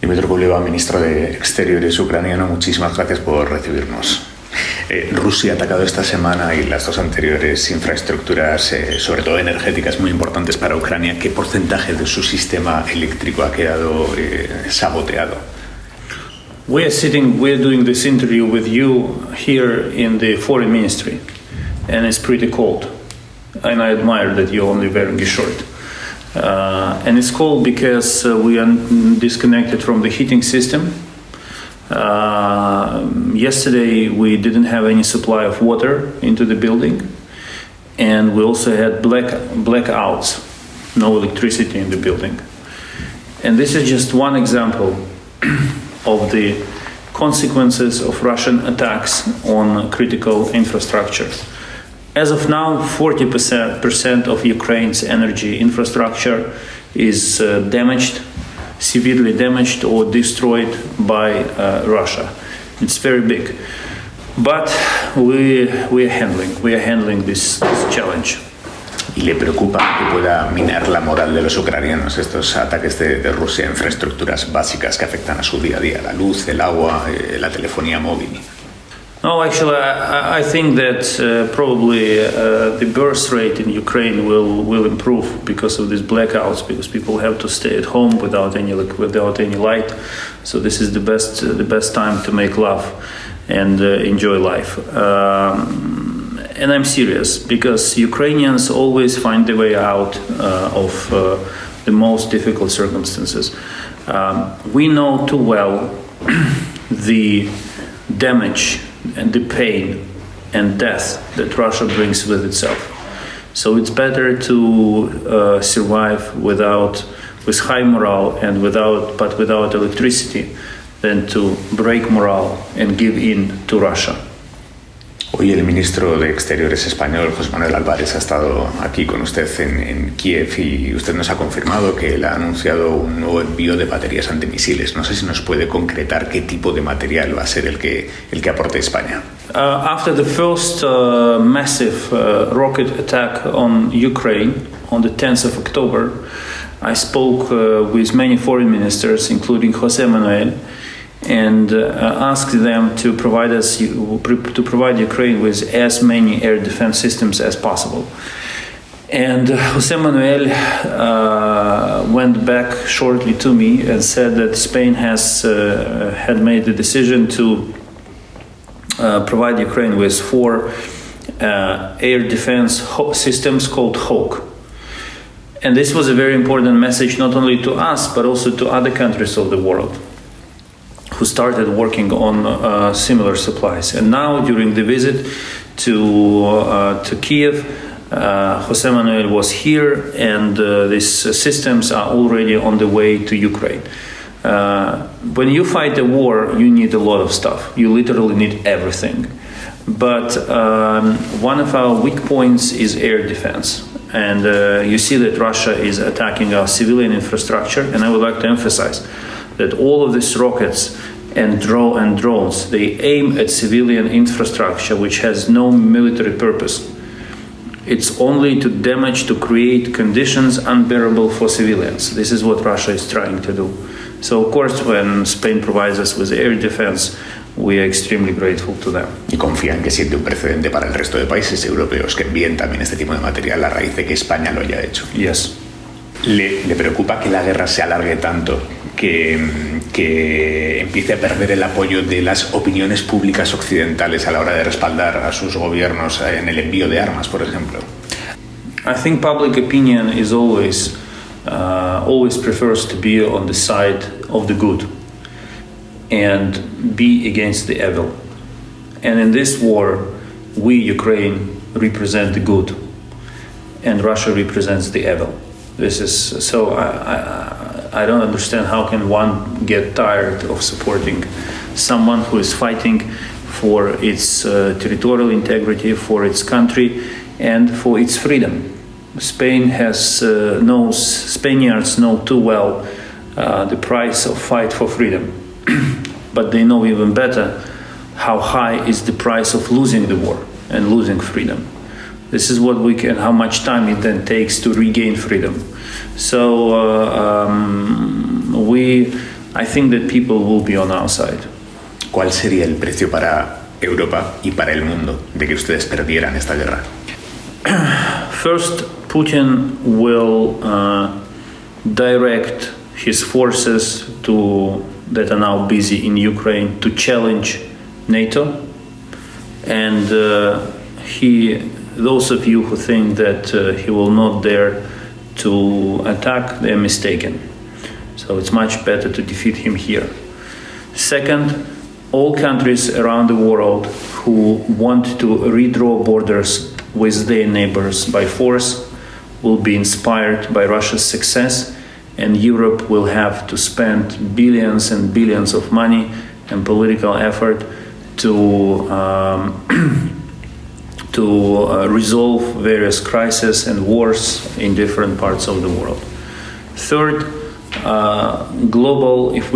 Dmitro Kuleba, ministro de Exteriores ucraniano, muchísimas gracias por recibirnos. Rusia ha atacado esta semana y las dos anteriores infraestructuras, sobre todo energéticas, muy importantes para Ucrania. ¿Qué porcentaje de su sistema eléctrico ha quedado saboteado? We're doing this interview with you here in the foreign ministry, and it's pretty cold. And I admire that you're only wearing a shirt. And it's cold because we are disconnected from the heating system. Yesterday we didn't have any supply of water into the building, and we also had blackouts, no electricity in the building. And this is just one example of the consequences of Russian attacks on critical infrastructure. As of now, 40% of Ukraine's energy infrastructure is damaged, severely damaged or destroyed by Russia. It's very big. But we are handling this challenge. ¿Y le preocupa que pueda minar la moral de los ucranianos estos ataques de Rusia a infraestructuras básicas que afectan a su día a día, la luz, el agua, la telefonía móvil? No, actually, I think that probably the birth rate in Ukraine will improve because of these blackouts, because people have to stay at home without any light. So this is the best time to make love and enjoy life. And I'm serious, because Ukrainians always find the way out of the most difficult circumstances. We know too well the damage and the pain and death that Russia brings with itself. So it's better to survive with high morale and without electricity than to break morale and give in to Russia. Hoy el ministro de Exteriores español, José Manuel Álvarez, ha estado aquí con usted en Kiev y usted nos ha confirmado que él ha anunciado un nuevo envío de baterías antimisiles. No sé si nos puede concretar qué tipo de material va a ser el que aporte España. After the first massive rocket attack on Ukraine on the 10th of October, I spoke with many foreign ministers, including José Manuel, and asked them to provide Ukraine with as many air defense systems as possible. And José Manuel went back shortly to me and said that Spain had made the decision to provide Ukraine with 4 air defense systems called Hawk. And this was a very important message not only to us but also to other countries of the world who started working on similar supplies. And now, during the visit to Kiev, José Manuel was here, and these systems are already on the way to Ukraine. When you fight a war, you need a lot of stuff. You literally need everything. But one of our weak points is air defense. And you see that Russia is attacking our civilian infrastructure, and I would like to emphasize that all of these rockets and drones, they aim at civilian infrastructure which has no military purpose. It's only to damage, to create conditions unbearable for civilians. This is what Russia is trying to do. So, of course, when Spain provides us with air defense, we are extremely grateful to them. ¿Y confían que siente un precedente para el resto de países europeos que envíen también este tipo de material a raíz de que España lo haya hecho? Yes. ¿Le preocupa que la guerra se alargue tanto, que empiece a perder el apoyo de las opiniones públicas occidentales a la hora de respaldar a sus gobiernos en el envío de armas, por ejemplo? I think public opinion is always prefers to be on the side of the good and be against the evil. And in this war, we, Ukraine, represent the good, and Russia represents the evil. This is so. I don't understand how can one get tired of supporting someone who is fighting for its territorial integrity, for its country, and for its freedom. Spaniards know too well the price of fight for freedom, but they know even better how high is the price of losing the war and losing freedom. This is what how much time it then takes to regain freedom. So I think that people will be on our side. ¿Cuál sería el precio para Europa y para el mundo de que ustedes perdieran esta guerra? First, Putin will direct his forces that are now busy in Ukraine to challenge NATO, and those of you who think that he will not dare to attack, they are mistaken. So it's much better to defeat him here. Second, all countries around the world who want to redraw borders with their neighbors by force will be inspired by Russia's success, and Europe will have to spend billions and billions of money and political effort to resolve various crises and wars in different parts of the world. Third, if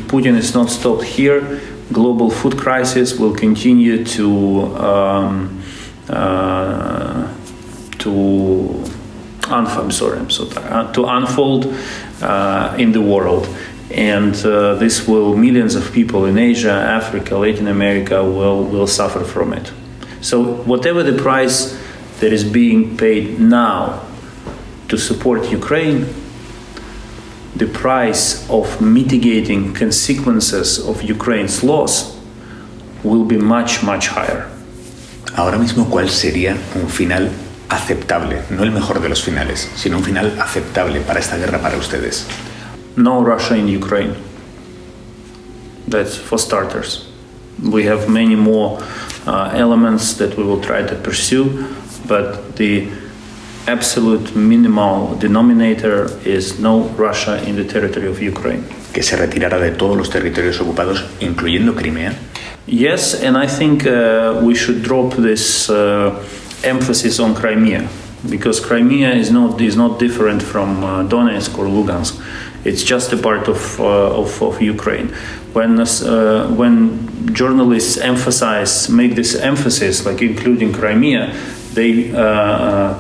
Putin is not stopped here, global food crisis will continue to unfold in the world, and this will millions of people in Asia, Africa, Latin America will suffer from it. So whatever the price that is being paid now to support Ukraine, the price of mitigating consequences of Ukraine's loss will be much, much higher. Ahora mismo, ¿cuál sería un final aceptable? No el mejor de los finales, sino un final aceptable para esta guerra para ustedes. No Russia in Ukraine. That's for starters. We have many more elements that we will try to pursue, but the absolute minimal denominator is no Russia in the territory of Ukraine. Que se retirara de todos los territorios ocupados, incluyendo Crimea. Yes, and I think we should drop this emphasis on Crimea, because Crimea is not different from Donetsk or Lugansk. It's just a part of Ukraine. When journalists make this emphasis, like including Crimea, they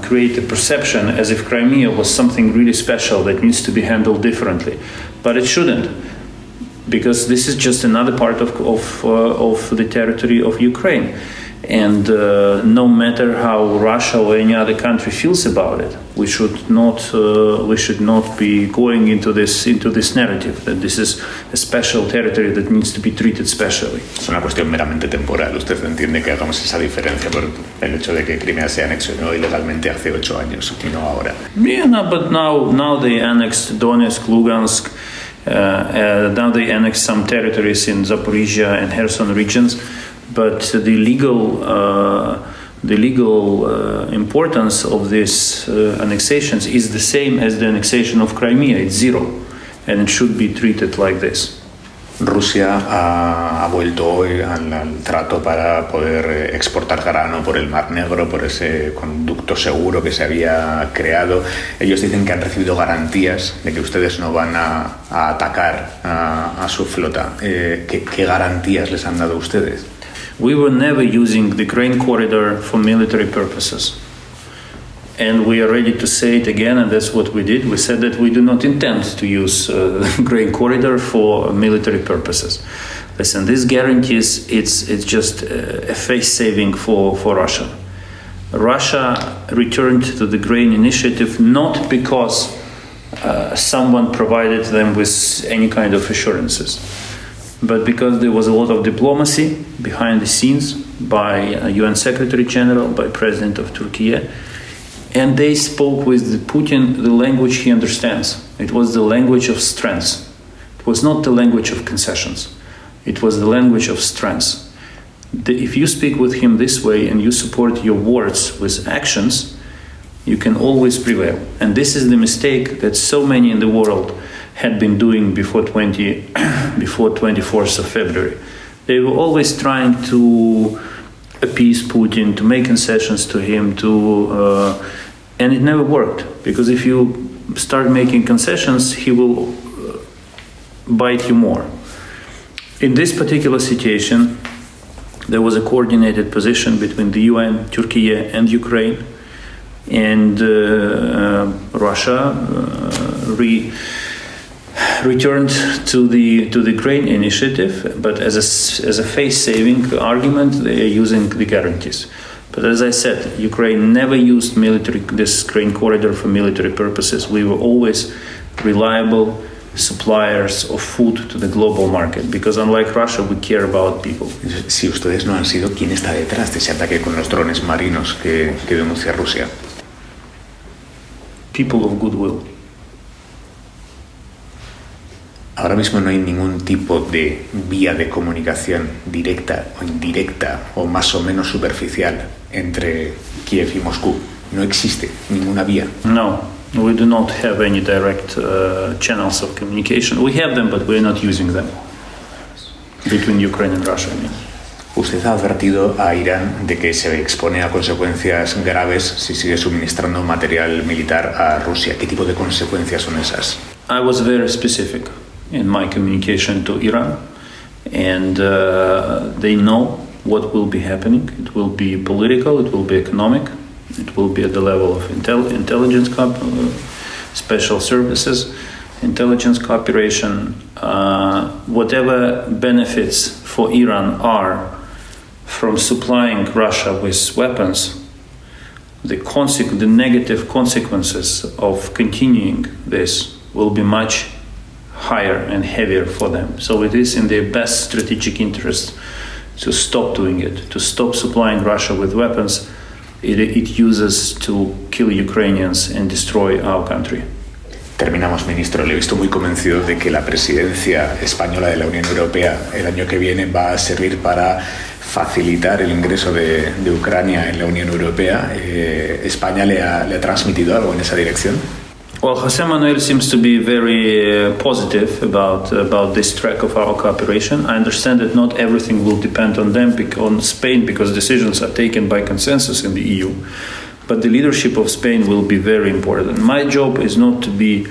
create a perception as if Crimea was something really special that needs to be handled differently, but it shouldn't, because this is just another part of the territory of Ukraine. And no matter how Russia or any other country feels about it, we should not be going into this narrative that this is a special territory that needs to be treated specially. Es una cuestión meramente temporal. Usted entiende que hagamos esa diferencia por el hecho de que Crimea se anexionó ilegalmente hace 8 años y no ahora. Yeah, no, but now they annexed Donetsk, Lugansk. Now they annexed some territories in Zaporizhia and Kherson regions. But the legal importance of these annexations is the same as the annexation of Crimea. It's 0, and it should be treated like this. Rusia ha vuelto hoy al trato para poder exportar grano por el Mar Negro, por ese conducto seguro que se había creado. Ellos dicen que han recibido garantías de que ustedes no van a atacar a su flota. ¿Qué garantías les han dado ustedes? We were never using the grain corridor for military purposes. And we are ready to say it again, and that's what we did. We said that we do not intend to use the grain corridor for military purposes. Listen, these guarantees, it's just a face saving for Russia. Russia returned to the grain initiative not because someone provided them with any kind of assurances, but because there was a lot of diplomacy behind the scenes by UN Secretary General, by President of Turkey, and they spoke with Putin the language he understands. It was the language of strength. It was not the language of concessions. It was the language of strength. If you speak with him this way and you support your words with actions, you can always prevail. And this is the mistake that so many in the world had been doing before 24th of February. They were always trying to appease Putin, to make concessions to him, and it never worked. Because if you start making concessions, he will bite you more. In this particular situation, there was a coordinated position between the UN, Turkey, and Ukraine, and Russia returned to the grain initiative, but as a face-saving argument, they are using the guarantees. But as I said, Ukraine never used this grain corridor for military purposes. We were always reliable suppliers of food to the global market, because unlike Russia, we care about people. Si ustedes no han sido, ¿quién está detrás de ese ataque con los drones marinos que denuncia Rusia? People of goodwill. Ahora mismo no hay ningún tipo de vía de comunicación directa o indirecta o más o menos superficial entre Kiev y Moscú. No existe ninguna vía. No, we do not have any direct channels of communication. We have them, but we're not using them between Ukraine and Russia. Usted ha advertido a Irán de que se expone a consecuencias graves si sigue suministrando material militar a Rusia. ¿Qué tipo de consecuencias son esas? I was very specific in my communication to Iran, and they know what will be happening. It will be political, it will be economic, it will be at the level of intelligence, special services, intelligence cooperation. Whatever benefits for Iran are from supplying Russia with weapons, the negative consequences of continuing this will be much higher and heavier for them. So it is in their best strategic interest to stop doing it, to stop supplying Russia with weapons it uses to kill Ukrainians and destroy our country. Terminamos, ministro. Le he visto muy convencido de que la presidencia española de la Unión Europea el año que viene va a servir para facilitar el ingreso de Ucrania en la Unión Europea. ¿España le ha transmitido algo en esa dirección? Well, José Manuel seems to be very positive about this track of our cooperation. I understand that not everything will depend on them, on Spain, because decisions are taken by consensus in the EU. But the leadership of Spain will be very important. My job is not to be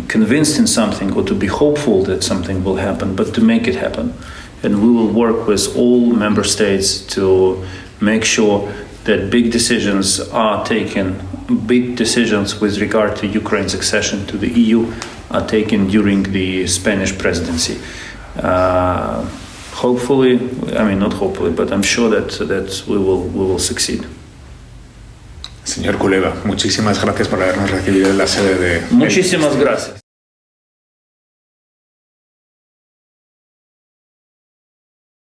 convinced in something or to be hopeful that something will happen, but to make it happen. And we will work with all member states to make sure that big decisions are taken, big decisions with regard to Ukraine's accession to the EU are taken during the Spanish presidency. Hopefully, I mean not hopefully, but I'm sure that we will succeed. Señor Kuleba, muchísimas gracias por habernos recibido en la sede de... Muchísimas gracias.